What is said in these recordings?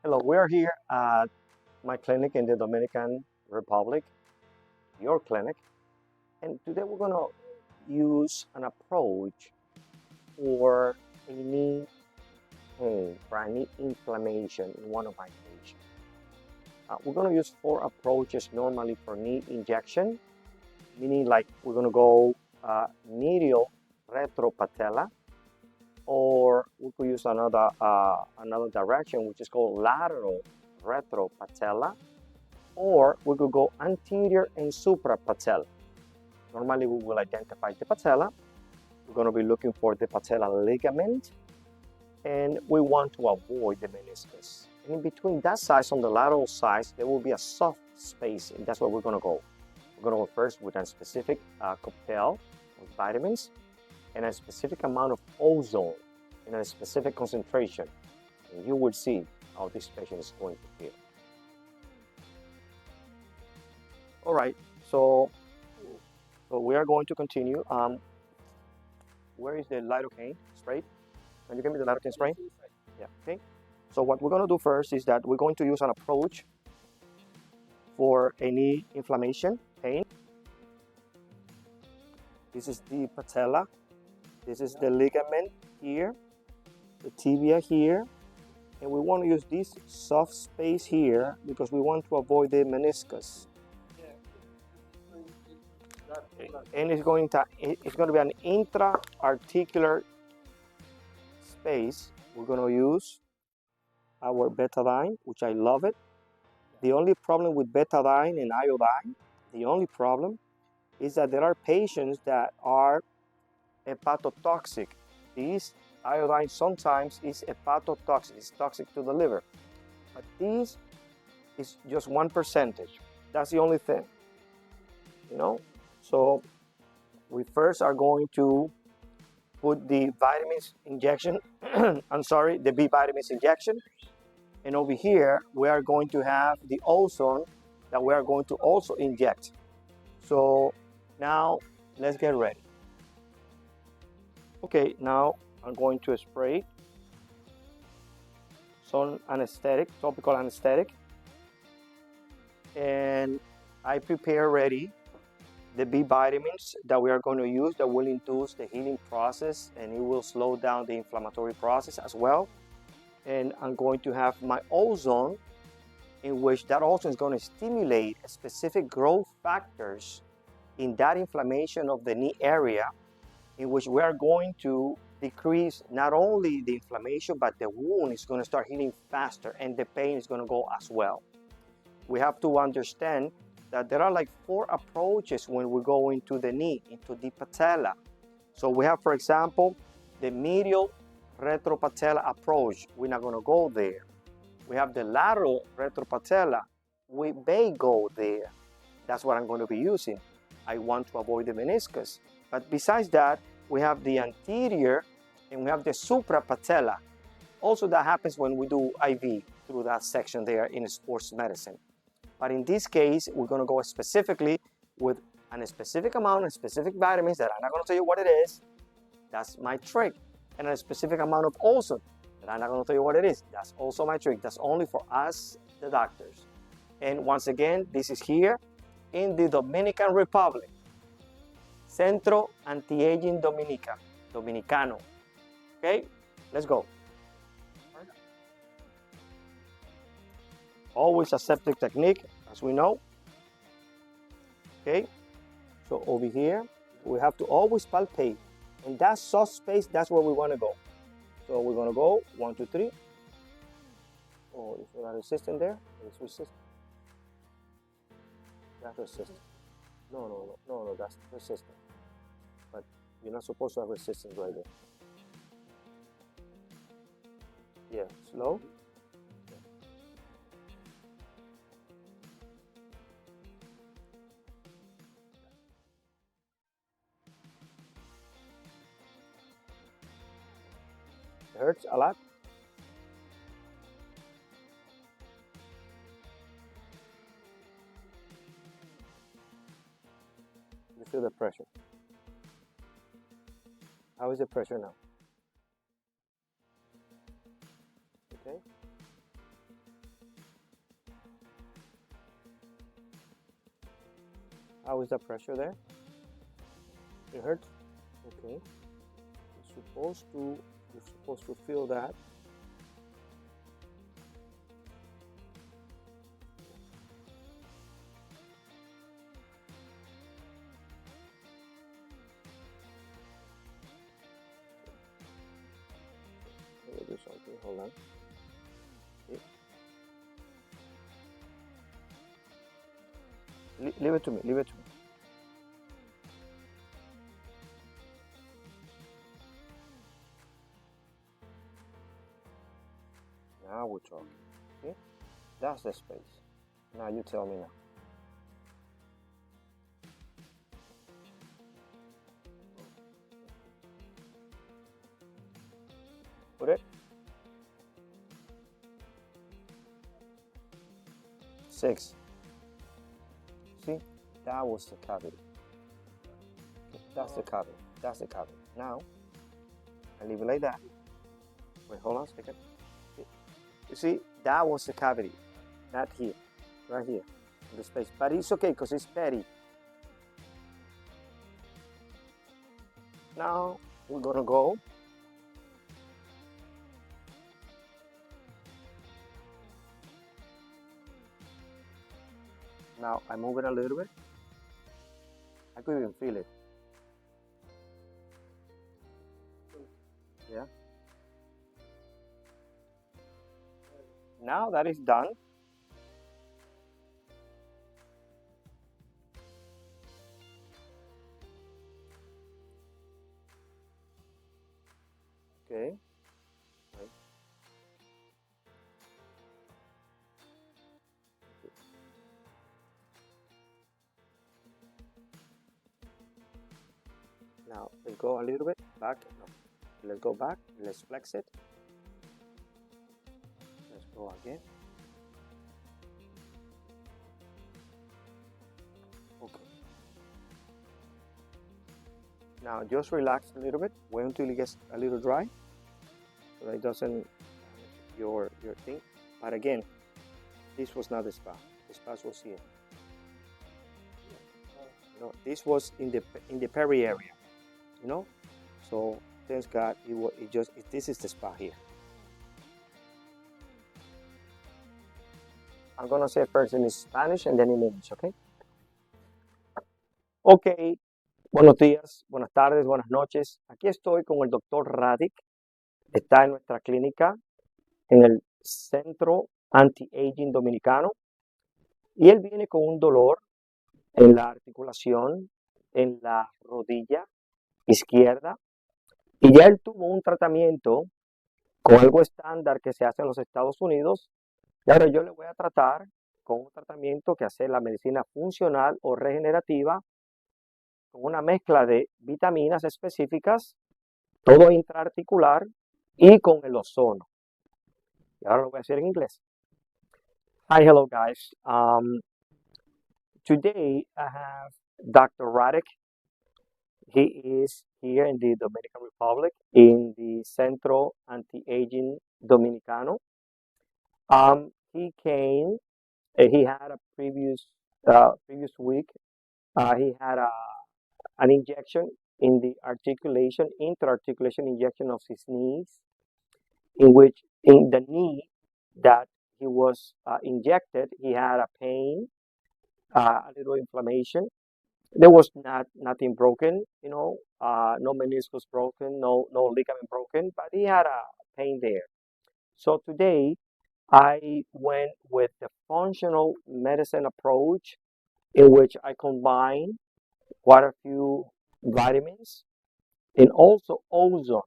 Hello, we are here at my clinic in the Dominican Republic, your clinic, and today we're going to use an approach for a knee pain, for a knee inflammation in one of my patients. We're going to use 4 approaches normally for knee injection, meaning like we're going to go medial retropatella, or we could use another direction, which is called lateral retropatella, or we could go anterior and suprapatella. Normally, we will identify the patella. We're going to be looking for the patella ligament, and we want to avoid the meniscus. And in between that size, on the lateral size, there will be a soft space, and that's where we're going to go. We're going to go first with a specific cocktail of vitamins and a specific amount of ozone in a specific concentration. And you will see how this patient is going to feel. All right, so we are going to continue. Where is the lidocaine spray? Can you give me the lidocaine spray? Yeah, okay. So what we're going to do first is that we're going to use an approach for any inflammation, pain. This is the patella. This is the ligament here, the tibia here, and we want to use this soft space here because we want to avoid the meniscus. And it's going to be an intra-articular space. We're going to use our betadine, which I love it. The only problem with betadine and iodine, the only problem is that there are patients that are hepatotoxic. This iodine sometimes is hepatotoxic, it's toxic to the liver. But this is just 1%. That's the only thing, you know? So we first are going to put the vitamins injection, the B vitamins injection. And over here, we are going to have the ozone that we are going to also inject. So now let's get ready. Okay, now I'm going to spray some anesthetic, topical anesthetic. And I prepare ready the B vitamins that we are going to use that will induce the healing process, and it will slow down the inflammatory process as well. And I'm going to have my ozone, in which that ozone is going to stimulate specific growth factors in that inflammation of the knee area, in which we are going to decrease not only the inflammation, but the wound is going to start healing faster and the pain is going to go as well. We have to understand that there are like 4 approaches when we go into the knee, into the patella. So we have, for example, the medial retropatella approach. We're not going to go there. We have the lateral retropatella. We may go there. That's what I'm going to be using. I want to avoid the meniscus. But besides that, we have the anterior and we have the suprapatella. Also, that happens when we do IV through that section there in sports medicine. But in this case, we're going to go specifically with a specific amount of specific vitamins that I'm not going to tell you what it is. That's my trick. And a specific amount of ozone that I'm not going to tell you what it is. That's also my trick. That's only for us, the doctors. And once again, this is here in the Dominican Republic. Centro Anti-Aging Dominicano. Okay, let's go. Always aseptic technique, as we know. Okay, so over here, we have to always palpate. And that soft space, that's where we want to go. So we're going to go 1, 2, 3. Oh, is there a resistance there? It's resistant. That's resistant. No, that's resistant. But you're not supposed to have resistance right there. Yeah, slow. It hurts a lot. You feel the pressure. How is the pressure now? Okay. How is the pressure there? It hurts? Okay. You're supposed to feel that. Let me do something. Hold on. Okay. Leave it to me. Leave it to me. Now we're talking. Okay? That's the space. Now you tell me now. Put it. 6. See? That was the cavity. That's the cavity. That's the cavity. Now, I leave it like that. Wait, hold on a second. You see, that was the cavity. Not here. Right here. In the space. But it's okay because it's petty. Now, we're going to go. Now, I move it a little bit. I could even feel it. Yeah. Now that is done. Okay. Right. Now let's go a little bit back. No. Let's go back. Let's flex it. Let's go again. Okay. Now just relax a little bit. Wait until it gets a little dry, so that it doesn't damage your thing. But again, this was not the spa. The spa was here. No, this was in the peri area. You know, so thank God this is the spa here. I'm gonna say first in Spanish and then in English, okay? Ok, buenos días, buenas tardes, buenas noches. Aquí estoy con el doctor Radic. Está en nuestra clínica en el Centro Anti-Aging Dominicano. Y él viene con un dolor en la articulación, en la rodilla izquierda. Y ya él tuvo un tratamiento con algo estándar que se hace en los Estados Unidos. Y ahora yo le voy a tratar con un tratamiento que hace la medicina funcional o regenerativa, con una mezcla de vitaminas específicas, todo intraarticular y con el ozono. Y ahora lo voy a hacer en inglés. Hi, hello guys. Today I have Dr. Radic. He is here in the Dominican Republic in the Centro Anti-Aging Dominicano. He came. He had a previous week. He had an injection in the articulation, intra-articulation injection of his knees, in which in the knee that he was injected, he had a pain, a little inflammation. There was nothing broken, you know, no meniscus broken, no ligament broken, but he had a pain there. So today I went with the functional medicine approach, in which I combine quite a few vitamins and also ozone.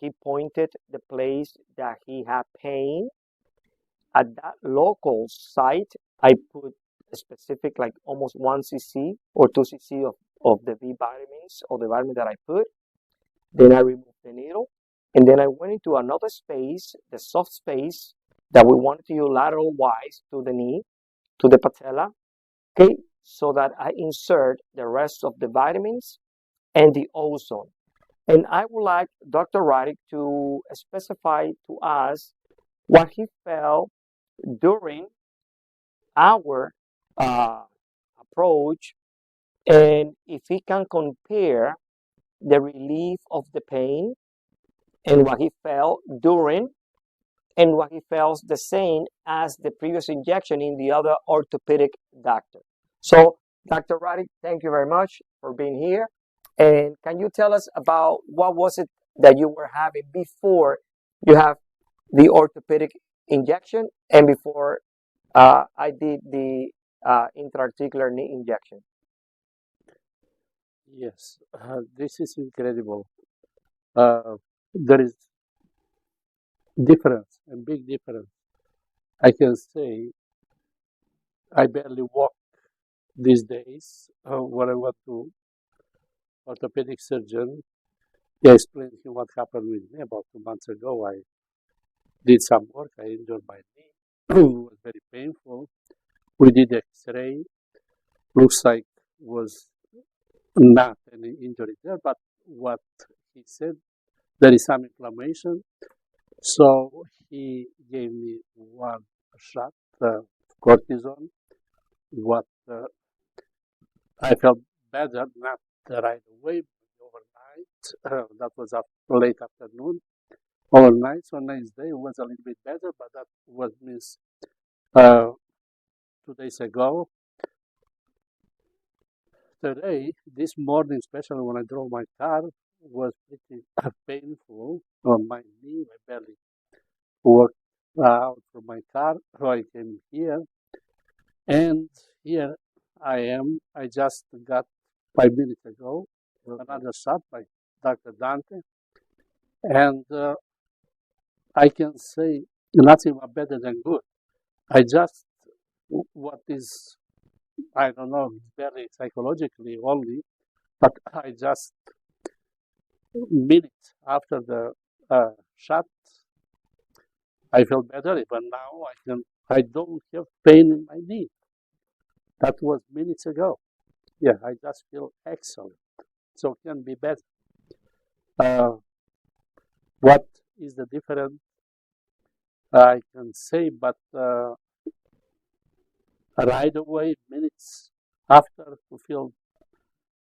He pointed the place that he had pain. At that local site, I put a specific, like almost 1 cc or 2 cc of the B vitamins or the vitamin that I put. Then I removed the needle. And then I went into another space, the soft space that we wanted to use lateral wise to the knee, to the patella. Okay, so that I insert the rest of the vitamins and the ozone. And I would like Dr. Radek to specify to us what he felt during our approach, and if he can compare the relief of the pain and what he felt during and what he felt the same as the previous injection in the other orthopedic doctor. So, Dr. Radek, thank you very much for being here. And can you tell us about what was it that you were having before you have the orthopedic injection and before I did the intra-articular knee injection? Yes, this is incredible. There is difference, a big difference. I can say I barely walk these days. When I went to orthopedic surgeon, he explained to him what happened with me about 2 months ago. I did some work. I injured my knee. It was very painful. We did X-ray. Looks like was not any injury there, but what he said, there is some inflammation. So he gave me one shot, cortisone. What I felt better, not right away, but overnight. That was late afternoon. Overnight, so next day it was a little bit better, but that was means 2 days ago. Today, this morning, especially when I drove my car, was pretty painful on my knee. I barely worked out from my car, so I came here. And here I am. I just got 5 minutes ago another shot by Dr. Dante. And I can say nothing better than good. I just, what is, I don't know, very psychologically only, but I just, minutes after the shot, I felt better. Even now, I don't have pain in my knee. That was minutes ago. Yeah, I just feel excellent. So it can be better. What is the difference? I can say, but right away, minutes after to feel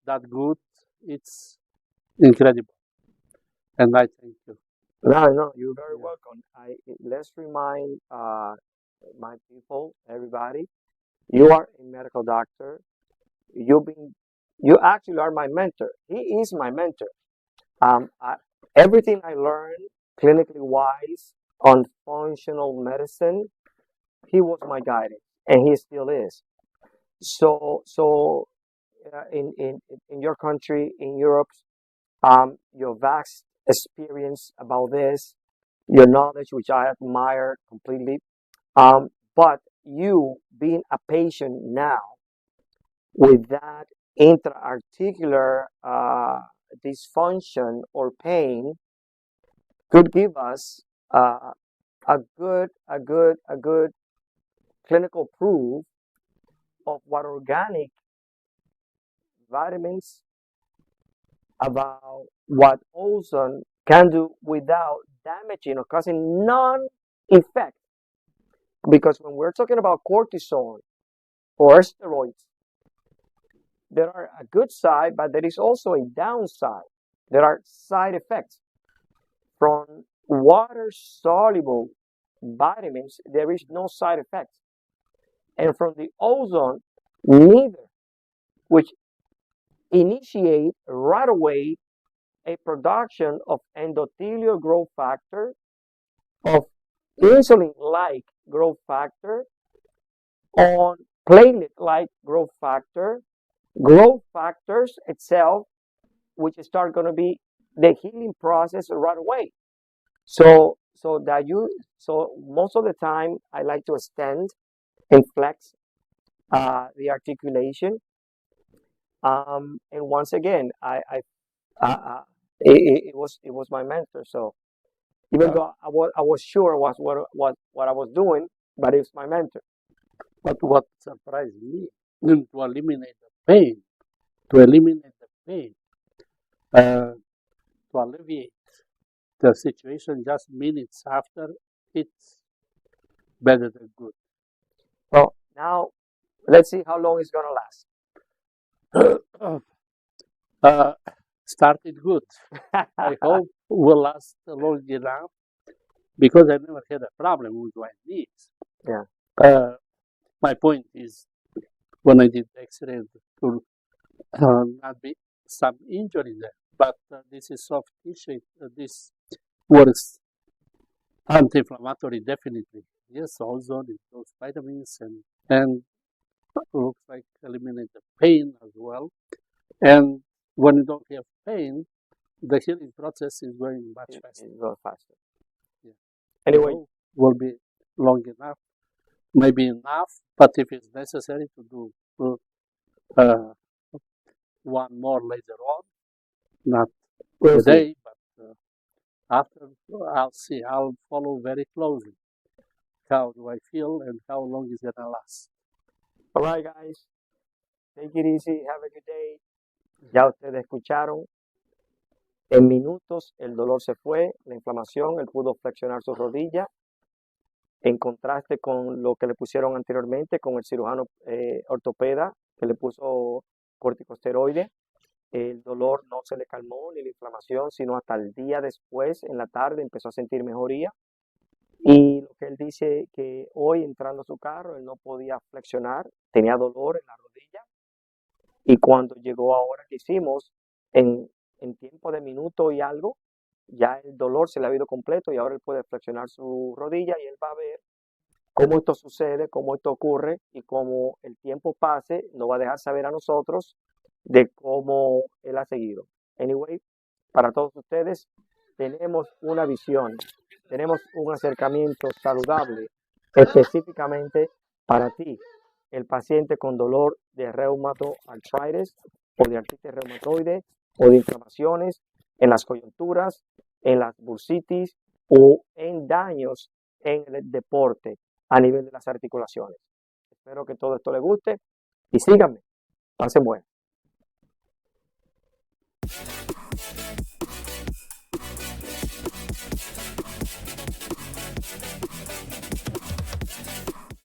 that good, it's incredible. And I thank you. No, you're very Yeah. welcome. Let's remind my people, everybody, you are a medical doctor. You've been, you actually are my mentor. He is my mentor. Um, I, Everything I learned clinically wise on functional medicine, he was my guidance, and he still is. So in your country, in Europe, your vast experience about this, your knowledge, which I admire completely. But you being a patient now with that intra-articular dysfunction or pain could give us a good clinical proof of what organic vitamins, about what ozone can do without damaging or causing non-effect. Because when we're talking about cortisone or steroids, there are a good side, but there is also a downside. There are side effects. From water-soluble vitamins, there is no side effects. And from the ozone, neither, which initiate right away a production of endothelial growth factor, of insulin-like growth factor, on platelet-like growth factors itself, which start going to be the healing process right away. So most of the time I like to extend and flex the articulation. And once again, it was my mentor. So even though I was sure was what I was doing, but it's my mentor. But what surprised me, to eliminate the pain, to alleviate the situation just minutes after, it's better than good. Well, now let's see how long it's gonna last. Started good. I hope will last long enough because I never had a problem with my knees. Yeah. My point is, when I did X-ray, to not be some injury there, but this is soft tissue. This works anti-inflammatory, definitely. Yes, ozone, those vitamins, and looks like eliminate the pain as well. And when you don't have pain, the healing process is going much faster. It's going faster. Yeah. Anyway, will be long enough, maybe enough, but if it's necessary to do one more later on, not today, but after, I'll see. I'll follow very closely. How do I feel and how long is it gonna last? All right, guys. Take it easy. Have a good day. Ya ustedes escucharon. En minutos el dolor se fue, la inflamación, él pudo flexionar su rodilla. En contraste con lo que le pusieron anteriormente con el cirujano ortopeda que le puso corticosteroide, el dolor no se le calmó ni la inflamación, sino hasta el día después, en la tarde, empezó a sentir mejoría. Y lo que él dice que hoy entrando a su carro, él no podía flexionar, tenía dolor en la rodilla. Y cuando llegó ahora que hicimos, en tiempo de minuto y algo, ya el dolor se le ha ido completo y ahora él puede flexionar su rodilla y él va a ver cómo esto sucede, cómo esto ocurre y cómo el tiempo pase, nos va a dejar saber a nosotros de cómo él ha seguido. Anyway, para todos ustedes, tenemos una visión, tenemos un acercamiento saludable específicamente para ti, el paciente con dolor de reumatoide arthritis o de artritis reumatoide o de inflamaciones en las coyunturas, en las bursitis o en daños en el deporte a nivel de las articulaciones. Espero que todo esto les guste y síganme. Pasen bueno.